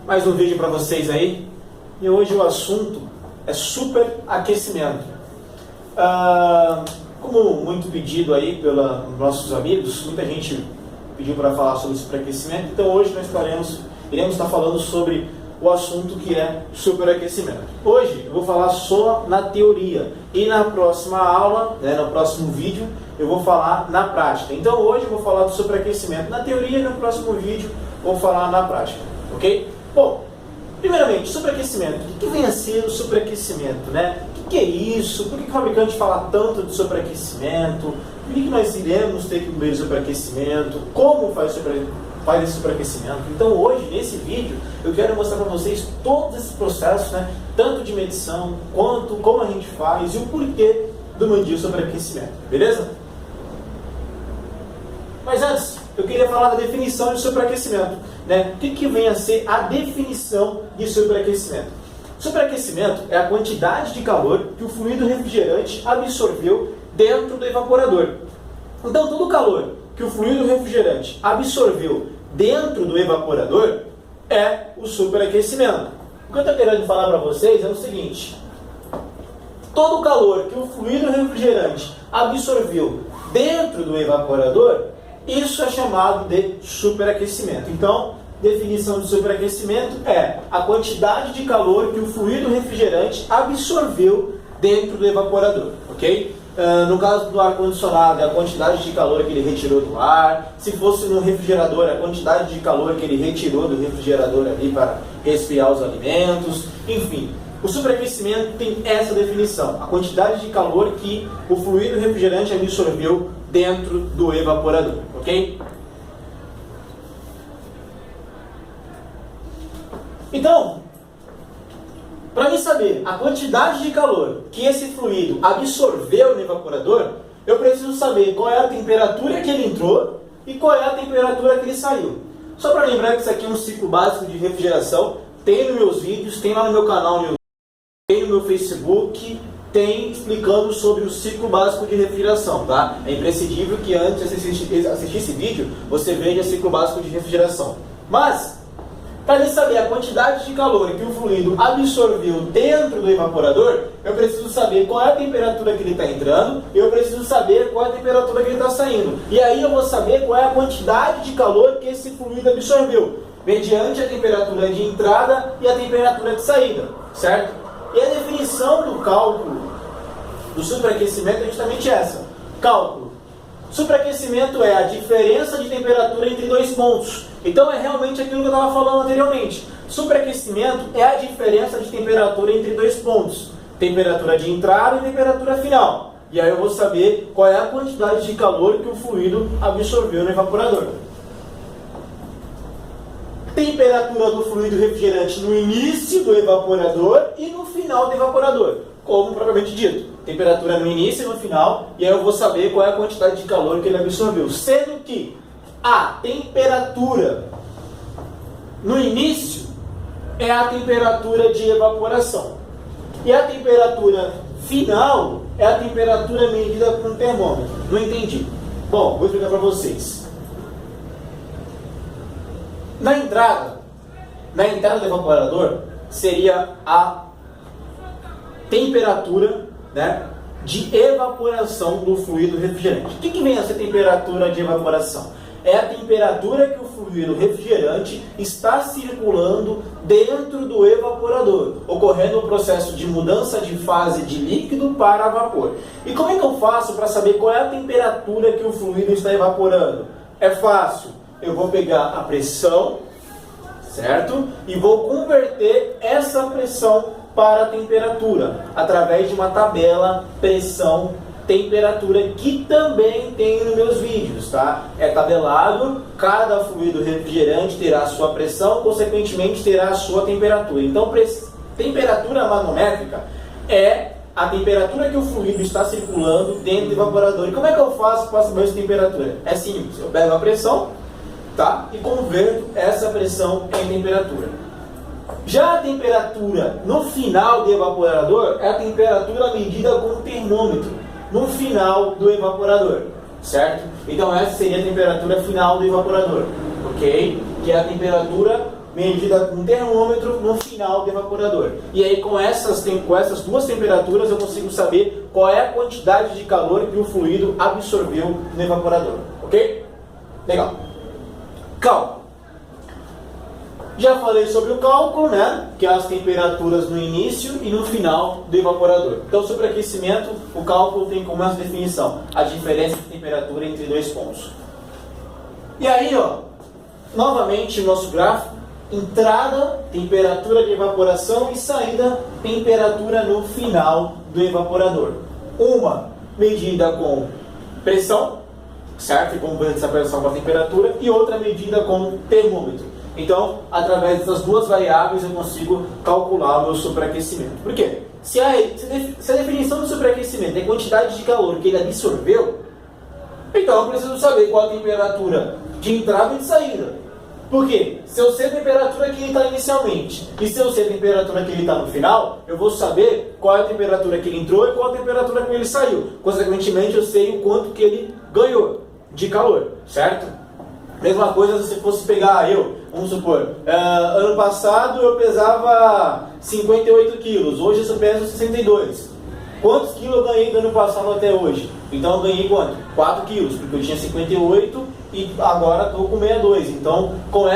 mais um vídeo para vocês aí. E hoje o assunto é superaquecimento. Como muito pedido aí pelos nossos amigos, muita gente pediu para falar sobre superaquecimento, então hoje nós iremos estar falando sobre o assunto que é superaquecimento. Hoje eu vou falar só na teoria e na próxima aula, no próximo vídeo, eu vou falar na prática. Então hoje eu vou falar do superaquecimento na teoria e no próximo vídeo vou falar na prática, ok? Bom, primeiramente, superaquecimento. O que vem a ser o superaquecimento, né? O que é isso? Por que o fabricante fala tanto de superaquecimento? Por que nós iremos ter que comer superaquecimento? Como faz esse superaquecimento? Então hoje, nesse vídeo, eu quero mostrar para vocês todos esses processos, né? Tanto de medição, quanto como a gente faz e o porquê do mandio superaquecimento, beleza? Mas antes, eu queria falar da definição de superaquecimento, né? O que vem a ser a definição de superaquecimento? Superaquecimento é a quantidade de calor que o fluido refrigerante absorveu dentro do evaporador. Então, todo o calor que o fluido refrigerante absorveu dentro do evaporador é o superaquecimento. O que eu estou querendo falar para vocês é o seguinte: todo o calor que o fluido refrigerante absorveu dentro do evaporador, isso é chamado de superaquecimento. Então, definição de superaquecimento é a quantidade de calor que o fluido refrigerante absorveu dentro do evaporador, ok? No caso do ar-condicionado, é a quantidade de calor que ele retirou do ar. Se fosse no refrigerador, é a quantidade de calor que ele retirou do refrigerador ali para resfriar os alimentos. Enfim, o superaquecimento tem essa definição: a quantidade de calor que o fluido refrigerante absorveu dentro do evaporador, ok? Então, para mim saber a quantidade de calor que esse fluido absorveu no evaporador, eu preciso saber qual é a temperatura que ele entrou e qual é a temperatura que ele saiu. Só para lembrar que isso aqui é um ciclo básico de refrigeração, tem nos meus vídeos, tem lá no meu canal no YouTube, tem no meu Facebook, tem explicando sobre o ciclo básico de refrigeração, tá? É imprescindível que antes de assistir esse vídeo, você veja o ciclo básico de refrigeração. Mas, para eu saber a quantidade de calor que o fluido absorveu dentro do evaporador, eu preciso saber qual é a temperatura que ele está entrando e eu preciso saber qual é a temperatura que ele está saindo. E aí eu vou saber qual é a quantidade de calor que esse fluido absorveu, mediante a temperatura de entrada e a temperatura de saída, certo? E a definição do cálculo do superaquecimento é justamente essa. Cálculo. Superaquecimento é a diferença de temperatura entre dois pontos. Então é realmente aquilo que eu estava falando anteriormente. Superaquecimento é a diferença de temperatura entre dois pontos. Temperatura de entrada e temperatura final. E aí eu vou saber qual é a quantidade de calor que o fluido absorveu no evaporador. Temperatura do fluido refrigerante no início do evaporador e no final do evaporador, como propriamente dito. Temperatura no início e no final, e aí eu vou saber qual é a quantidade de calor que ele absorveu. Sendo que a temperatura no início é a temperatura de evaporação. E a temperatura final é a temperatura medida com o termômetro. Não entendi. Bom, vou explicar para vocês. Na entrada do evaporador seria a temperatura, né, de evaporação do fluido refrigerante. O que vem a ser temperatura de evaporação? É a temperatura que o fluido refrigerante está circulando dentro do evaporador, ocorrendo o processo de mudança de fase de líquido para vapor. E como é que eu faço para saber qual é a temperatura que o fluido está evaporando? É fácil. Eu vou pegar a pressão, certo? E vou converter essa pressão para a temperatura, através de uma tabela pressão-temperatura, que também tem nos meus vídeos, tá? É tabelado, cada fluido refrigerante terá a sua pressão, consequentemente terá a sua temperatura. Então, temperatura manométrica é a temperatura que o fluido está circulando dentro do evaporador. E como é que eu faço para saber essa temperatura? É simples, eu pego a pressão, tá? E converto essa pressão em temperatura. Já a temperatura no final do evaporador é a temperatura medida com o termômetro no final do evaporador, certo? Então essa seria a temperatura final do evaporador, ok? Que é a temperatura medida com um termômetro no final do evaporador. E aí com essas duas temperaturas eu consigo saber qual é a quantidade de calor que o fluido absorveu no evaporador. Ok? Legal. Cálculo. Já falei sobre o cálculo, né? Que é as temperaturas no início e no final do evaporador. Então, sobre aquecimento, o cálculo tem como essa definição: a diferença de temperatura entre dois pontos. E aí, ó, novamente o nosso gráfico: entrada, temperatura de evaporação, e saída, temperatura no final do evaporador. Uma medida com pressão, certo? E converter essa pressão com a temperatura, e outra medida com termômetro. Então, através dessas duas variáveis, eu consigo calcular o meu superaquecimento. Por quê? Se a definição do superaquecimento é a quantidade de calor que ele absorveu, então eu preciso saber qual a temperatura de entrada e de saída. Por quê? Se eu sei a temperatura que ele está inicialmente e se eu sei a temperatura que ele está no final, eu vou saber qual é a temperatura que ele entrou e qual a temperatura que ele saiu. Consequentemente, eu sei o quanto que ele ganhou de calor, certo? Mesma coisa se você fosse pegar vamos supor, ano passado eu pesava 58 quilos, hoje eu peso 62. Quantos quilos eu ganhei do ano passado até hoje? Então eu ganhei quanto? 4 quilos, porque eu tinha 58 e agora estou com 62. Então com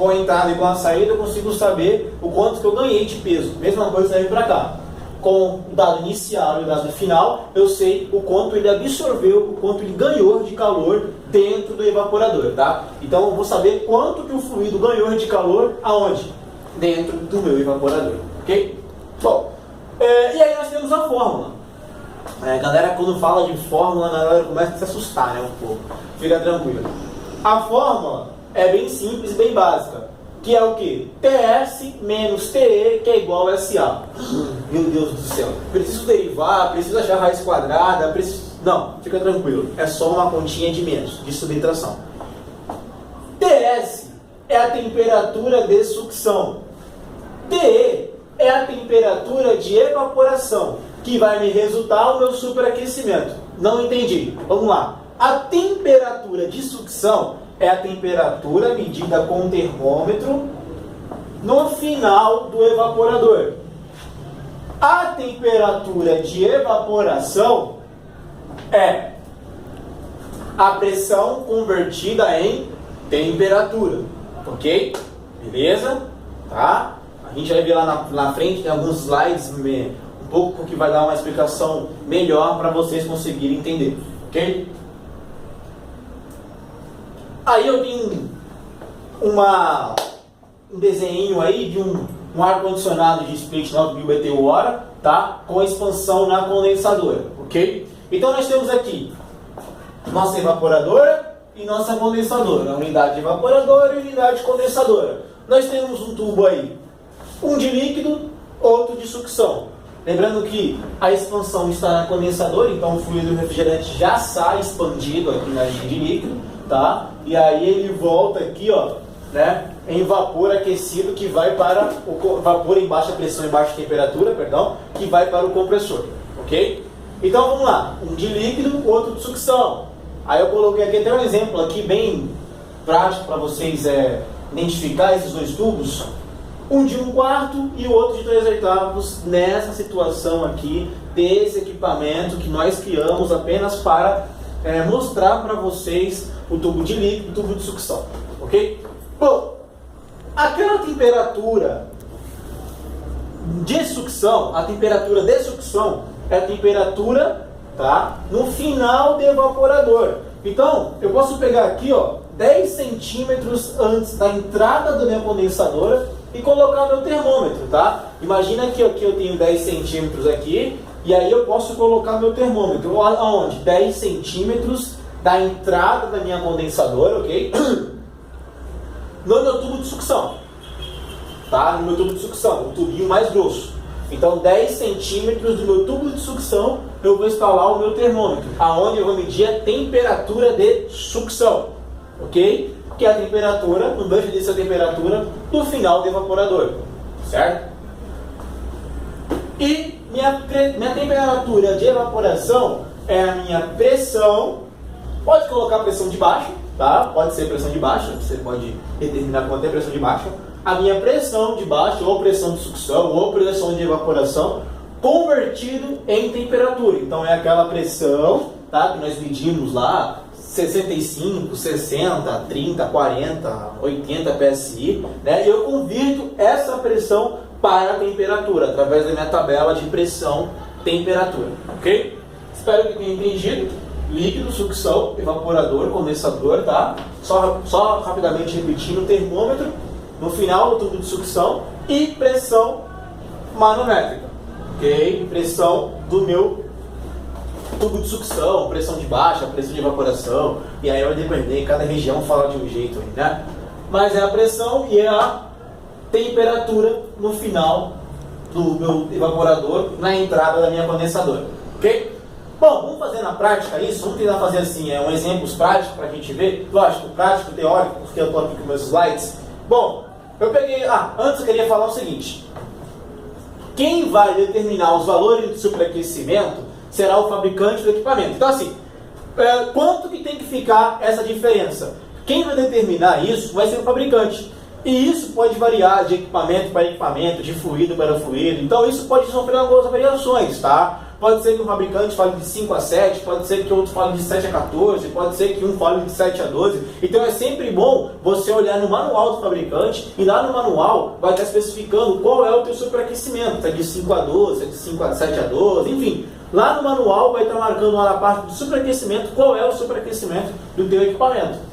a entrada e com a saída eu consigo saber o quanto que eu ganhei de peso. Mesma coisa daí para cá. Com o dado inicial e o dado final, eu sei o quanto ele absorveu, o quanto ele ganhou de calor dentro do evaporador, tá? Então eu vou saber quanto que o fluido ganhou de calor aonde? Dentro do meu evaporador, ok? Bom, e aí nós temos a fórmula. A galera, quando fala de fórmula, a galera começa a se assustar, né, um pouco. Fica tranquilo. A fórmula é bem simples, bem básica. Que é o que? TS menos TE, que é igual a SA. Meu Deus do céu. Preciso derivar, preciso achar raiz quadrada, preciso... Não, fica tranquilo. É só uma continha de menos, de subtração. TS é a temperatura de sucção. TE é a temperatura de evaporação, que vai me resultar o meu superaquecimento. Não entendi. Vamos lá. A temperatura de sucção é a temperatura medida com o termômetro no final do evaporador. A temperatura de evaporação é a pressão convertida em temperatura. Ok? Beleza? Tá? A gente vai ver lá na frente, tem alguns slides um pouco que vai dar uma explicação melhor para vocês conseguirem entender. Ok? Aí eu tenho um desenho aí de um ar-condicionado de split 9000 BTU/hora, tá? Com expansão na condensadora, ok? Então nós temos aqui nossa evaporadora e nossa condensadora, a unidade evaporadora e unidade condensadora. Nós temos um tubo aí, um de líquido, outro de sucção. Lembrando que a expansão está na condensadora, então o fluido refrigerante já sai expandido aqui na linha de líquido, tá? E aí ele volta aqui, ó, né, em vapor aquecido que vai para o vapor em baixa pressão e baixa temperatura, perdão, que vai para o compressor, ok? Então vamos lá, um de líquido, outro de sucção. Aí eu coloquei aqui até um exemplo aqui bem prático para vocês identificar esses dois tubos. Um de 1/4 e o outro de 3/8 nessa situação aqui desse equipamento que nós criamos apenas para mostrar para vocês o tubo de líquido e o tubo de sucção, ok? Bom, aquela temperatura de sucção, a temperatura de sucção é a temperatura, tá, no final do evaporador. Então, eu posso pegar aqui, ó, 10 centímetros antes da entrada da minha condensadora e colocar meu termômetro, tá? Imagina que aqui eu tenho 10 centímetros aqui, e aí eu posso colocar meu termômetro. Aonde? 10 centímetros da entrada da minha condensadora, ok? No meu tubo de sucção. Tá? No meu tubo de sucção, o tubinho mais grosso. Então 10 centímetros do meu tubo de sucção, eu vou instalar o meu termômetro, aonde eu vou medir a temperatura de sucção, ok? Que é a temperatura, não deixa de ser a temperatura do final do evaporador, certo? E minha temperatura de evaporação é a minha pressão. Pode colocar pressão de baixo, tá? Pode ser pressão de baixa, você pode determinar quanto é pressão de baixa. a minha pressão de baixa, ou pressão de sucção, ou pressão de evaporação, convertido em temperatura. Então é aquela pressão, tá, que nós medimos lá, 65, 60, 30, 40, 80 PSI, né? E eu convirto essa pressão para a temperatura, através da minha tabela de pressão-temperatura, ok? Espero que tenha entendido. Líquido, sucção, evaporador, condensador, tá? Só rapidamente repetindo, termômetro, no final do tubo de sucção e pressão manométrica, ok? Pressão do meu tubo de sucção, pressão de baixa, pressão de evaporação, e aí vai depender, cada região fala de um jeito aí, né? Mas é a pressão e é a temperatura no final do meu evaporador, na entrada da minha condensadora, ok? Bom, vamos fazer na prática isso, vamos tentar fazer assim, um exemplos práticos para a gente ver, lógico, prático, teórico, porque eu estou aqui com meus slides. Bom, eu peguei, antes eu queria falar o seguinte, quem vai determinar os valores de superaquecimento será o fabricante do equipamento. Então assim, quanto que tem que ficar essa diferença? Quem vai determinar isso vai ser o fabricante. E isso pode variar de equipamento para equipamento, de fluido para fluido. Então isso pode sofrer algumas variações, tá? Pode ser que o fabricante fale de 5 a 7, pode ser que outro fale de 7 a 14, pode ser que um fale de 7 a 12. Então é sempre bom você olhar no manual do fabricante e lá no manual vai estar especificando qual é o teu superaquecimento. Se é de 5 a 12, se é de 5 a 7 a 12, enfim. Lá no manual vai estar marcando lá na parte do superaquecimento qual é o superaquecimento do teu equipamento.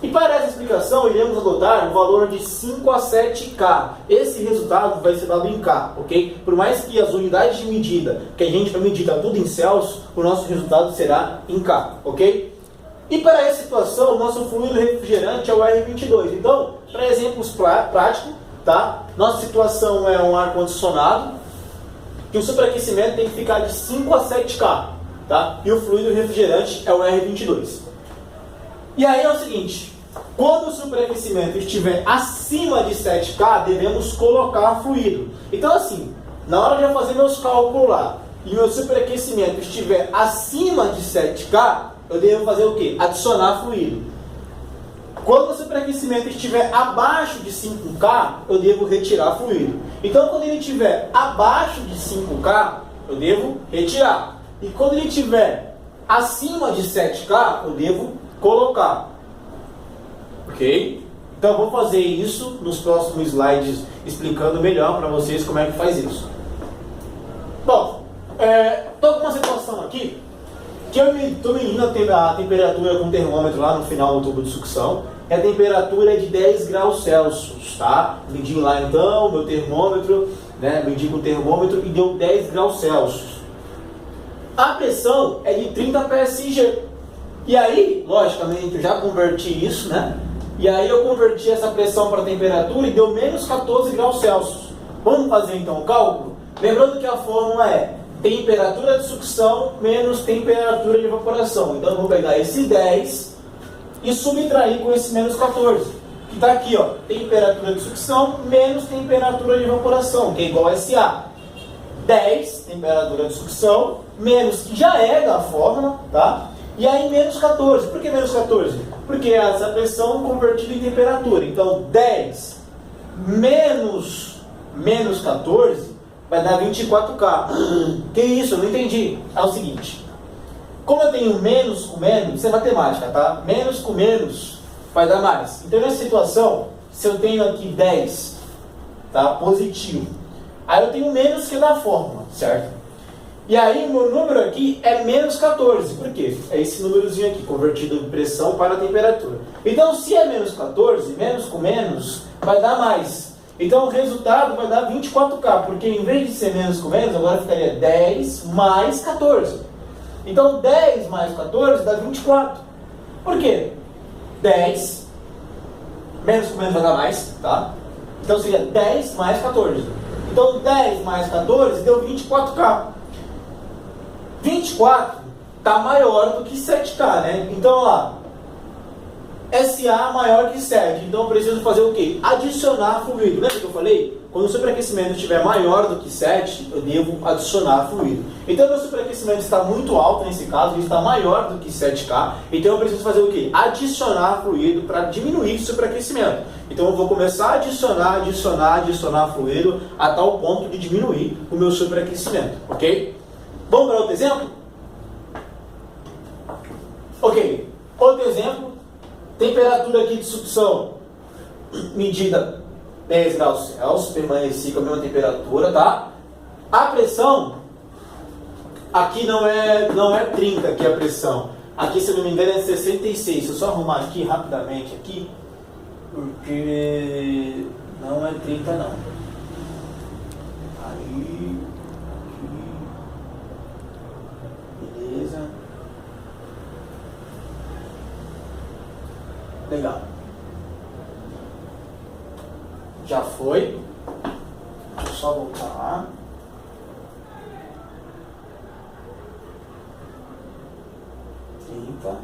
E para essa explicação, iremos adotar o valor de 5 a 7K. Esse resultado vai ser dado em K, ok? Por mais que as unidades de medida que a gente vai medir tá tudo em Celsius, o nosso resultado será em K, ok? E para essa situação, o nosso fluido refrigerante é o R22. Então, para exemplos práticos, tá? Nossa situação é um ar-condicionado, que o superaquecimento tem que ficar de 5 a 7K, tá? E o fluido refrigerante é o R22. E aí é o seguinte, quando o superaquecimento estiver acima de 7K, devemos colocar fluido. Então assim, na hora de eu fazer meus cálculos lá, e meu superaquecimento estiver acima de 7K, eu devo fazer o quê? Adicionar fluido. Quando o superaquecimento estiver abaixo de 5K, eu devo retirar fluido. Então quando ele estiver abaixo de 5K, eu devo retirar. E quando ele estiver acima de 7K, eu devo colocar, ok? Então eu vou fazer isso nos próximos slides, explicando melhor para vocês como é que faz isso. Bom, estou com uma situação aqui que eu estou medindo a temperatura com o termômetro lá no final do tubo de sucção. A temperatura é de 10 graus Celsius, tá? Medi lá então meu termômetro, né? Medi com o termômetro e deu 10 graus Celsius. A pressão é de 30 PSIG. E aí, logicamente, eu já converti isso, né? E aí eu converti essa pressão para a temperatura e deu menos 14 graus Celsius. Vamos fazer então o cálculo? Lembrando que a fórmula é temperatura de sucção menos temperatura de evaporação. Então eu vou pegar esse 10 e subtrair com esse menos 14. Que está aqui, ó, temperatura de sucção menos temperatura de evaporação, que é igual a SA. 10, temperatura de sucção, menos, que já é da fórmula, tá? E aí menos 14. Por que menos 14? Porque essa pressão convertida em temperatura. Então 10 menos 14 vai dar 24K. Que isso? Eu não entendi. É o seguinte. Como eu tenho menos com menos, isso é matemática, tá? Menos com menos vai dar mais. Então nessa situação, se eu tenho aqui 10, tá? Positivo. Aí eu tenho menos que da fórmula, certo? E aí o meu número aqui é menos 14. Por quê? É esse númerozinho aqui, convertido de pressão para temperatura. Então se é menos 14, menos com menos, vai dar mais. Então o resultado vai dar 24K, porque em vez de ser menos com menos, agora ficaria 10 mais 14. Então 10 mais 14 dá 24. Por quê? 10, menos com menos vai dar mais, tá? Então seria 10 mais 14. Então 10 mais 14 deu 24K. 24 está maior do que 7K, né? Então, lá, SA maior que 7. Então, eu preciso fazer o quê? Adicionar fluido. Lembra que eu falei? quando o superaquecimento estiver maior do que 7, eu devo adicionar fluido. Então, meu superaquecimento está muito alto nesse caso, ele está maior do que 7K, então eu preciso fazer o quê? Adicionar fluido para diminuir o superaquecimento. Então, eu vou começar a adicionar fluido a tal ponto de diminuir o meu superaquecimento, ok? Vamos para outro exemplo? Ok, outro exemplo, temperatura aqui de sucção, medida 10 graus Celsius, permaneci com a mesma temperatura, tá? A pressão, aqui não é 30, aqui a pressão. Aqui, se eu não me engano, é 66. Deixa eu só arrumar aqui rapidamente, aqui, porque não é 30 não. Aí, aqui, beleza. Legal. Já foi. Deixa eu só voltar lá. Eita.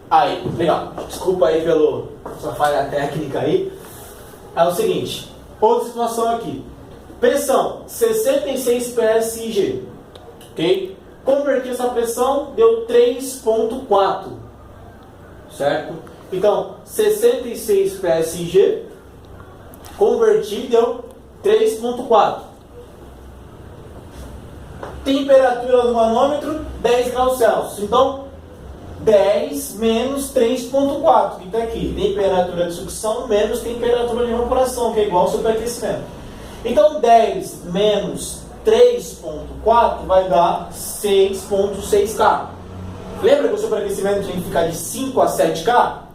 Aí, legal. Desculpa aí pela sua falha técnica aí. É o seguinte. Outra situação aqui. Pressão 66 psig. Ok? Converti essa pressão, deu 3,4. Certo? Então, 66 psig, converti, deu 3,4. Temperatura no manômetro, 10 graus Celsius. Então, 10 menos 3,4, que está aqui. Temperatura de sucção menos temperatura de evaporação, que é igual ao superaquecimento. Então, 10 menos 3,4 vai dar 6,6K. Lembra que o superaquecimento tinha que ficar de 5 a 7K?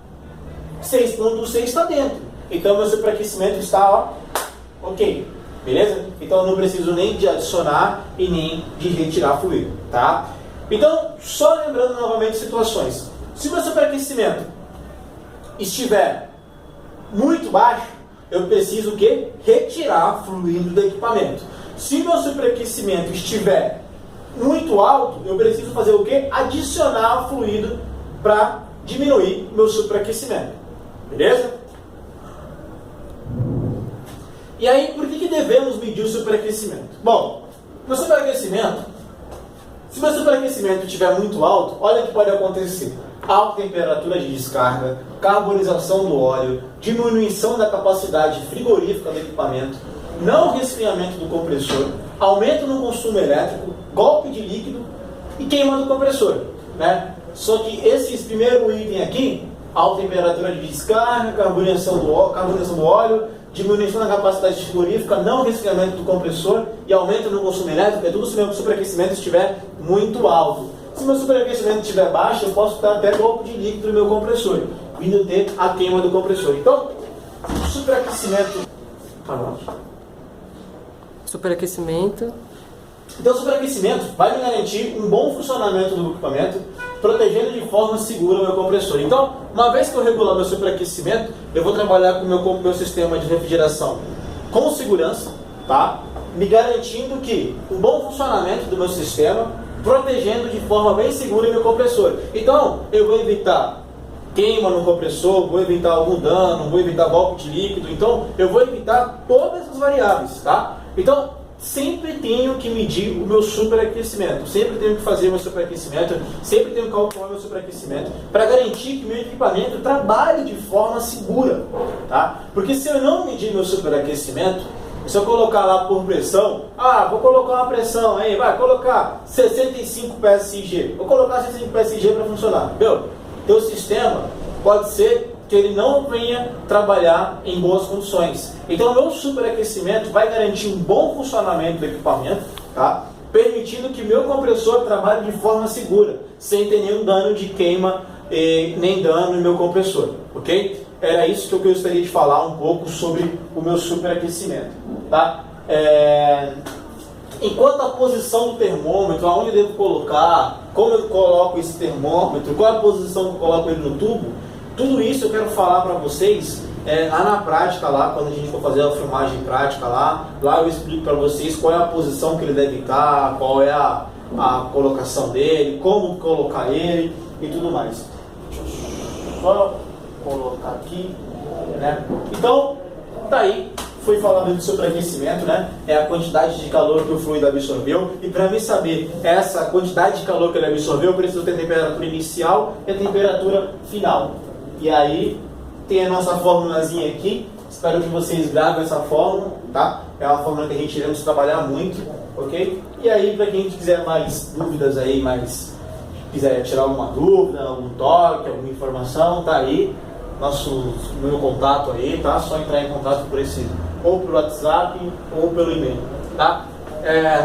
6,6 está dentro. Então, meu superaquecimento está, ó, ok. Beleza? Então, eu não preciso nem de adicionar e nem de retirar fluido, tá? Então, só lembrando novamente situações. Se o meu superaquecimento estiver muito baixo, eu preciso o quê? Retirar fluido do equipamento. Se o meu superaquecimento estiver muito alto, eu preciso fazer o quê? Adicionar fluido para diminuir o meu superaquecimento. Beleza? E aí, por que devemos medir o superaquecimento? Bom, no superaquecimento, se o meu superaquecimento estiver muito alto, olha o que pode acontecer. Alta temperatura de descarga, carbonização do óleo, diminuição da capacidade frigorífica do equipamento, não resfriamento do compressor, aumento no consumo elétrico, golpe de líquido e queima do compressor, né? Só que esses primeiro item aqui, alta temperatura de descarga, carbonização do óleo, diminuição da capacidade frigorífica, não resfriamento do compressor e aumento no consumo elétrico, é tudo se o meu superaquecimento estiver muito alto. Se o meu superaquecimento estiver baixo, eu posso dar até golpe de líquido no meu compressor, vindo ter a queima do compressor. Então, o superaquecimento... Superaquecimento. Então, o superaquecimento vai me garantir um bom funcionamento do equipamento, protegendo de forma segura o meu compressor. Então, uma vez que eu regular meu superaquecimento, eu vou trabalhar com o meu sistema de refrigeração com segurança, tá? Me garantindo que um bom funcionamento do meu sistema, protegendo de forma bem segura o meu compressor. Então, eu vou evitar queima no compressor, vou evitar algum dano, vou evitar golpe de líquido. Então, eu vou evitar todas as variáveis, tá? Então, sempre tenho que medir o meu superaquecimento, sempre tenho que fazer o meu superaquecimento, sempre tenho que calcular o meu superaquecimento para garantir que o meu equipamento trabalhe de forma segura, tá? Porque se eu não medir meu superaquecimento, se eu colocar lá por pressão, vou colocar uma pressão aí, vai colocar 65 psig, vou colocar 65 psig para funcionar, viu? Teu sistema pode ser que ele não venha trabalhar em boas condições. Então, o meu superaquecimento vai garantir um bom funcionamento do equipamento, tá? Permitindo que meu compressor trabalhe de forma segura, sem ter nenhum dano de queima, nem dano no meu compressor, ok? Era isso que eu gostaria de falar um pouco sobre o meu superaquecimento, tá? Enquanto a posição do termômetro, aonde eu devo colocar, como eu coloco esse termômetro, qual é a posição que eu coloco ele no tubo, tudo isso eu quero falar para vocês lá na prática, lá quando a gente for fazer a filmagem prática lá eu explico para vocês qual é a posição que ele deve estar, qual é a colocação dele, como colocar ele e tudo mais. Deixa eu só colocar aqui, né? Então, tá aí, foi falado do superaquecimento, né? É a quantidade de calor que o fluido absorveu. E para mim saber essa quantidade de calor que ele absorveu, eu preciso ter a temperatura inicial e a temperatura final. E aí tem a nossa fórmulazinha aqui. Espero que vocês gravem essa fórmula, tá? É uma fórmula que a gente iremos trabalhar muito, ok? E aí, para quem quiser mais dúvidas aí, quiser tirar alguma dúvida, algum toque, alguma informação, tá aí meu contato aí, tá? Só entrar em contato por esse, ou pelo WhatsApp ou pelo e-mail, tá?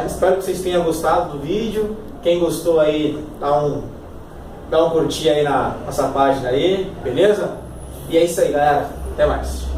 Espero que vocês tenham gostado do vídeo. Quem gostou aí, dá um curtir aí na nossa página aí, beleza? E é isso aí, galera. Até mais.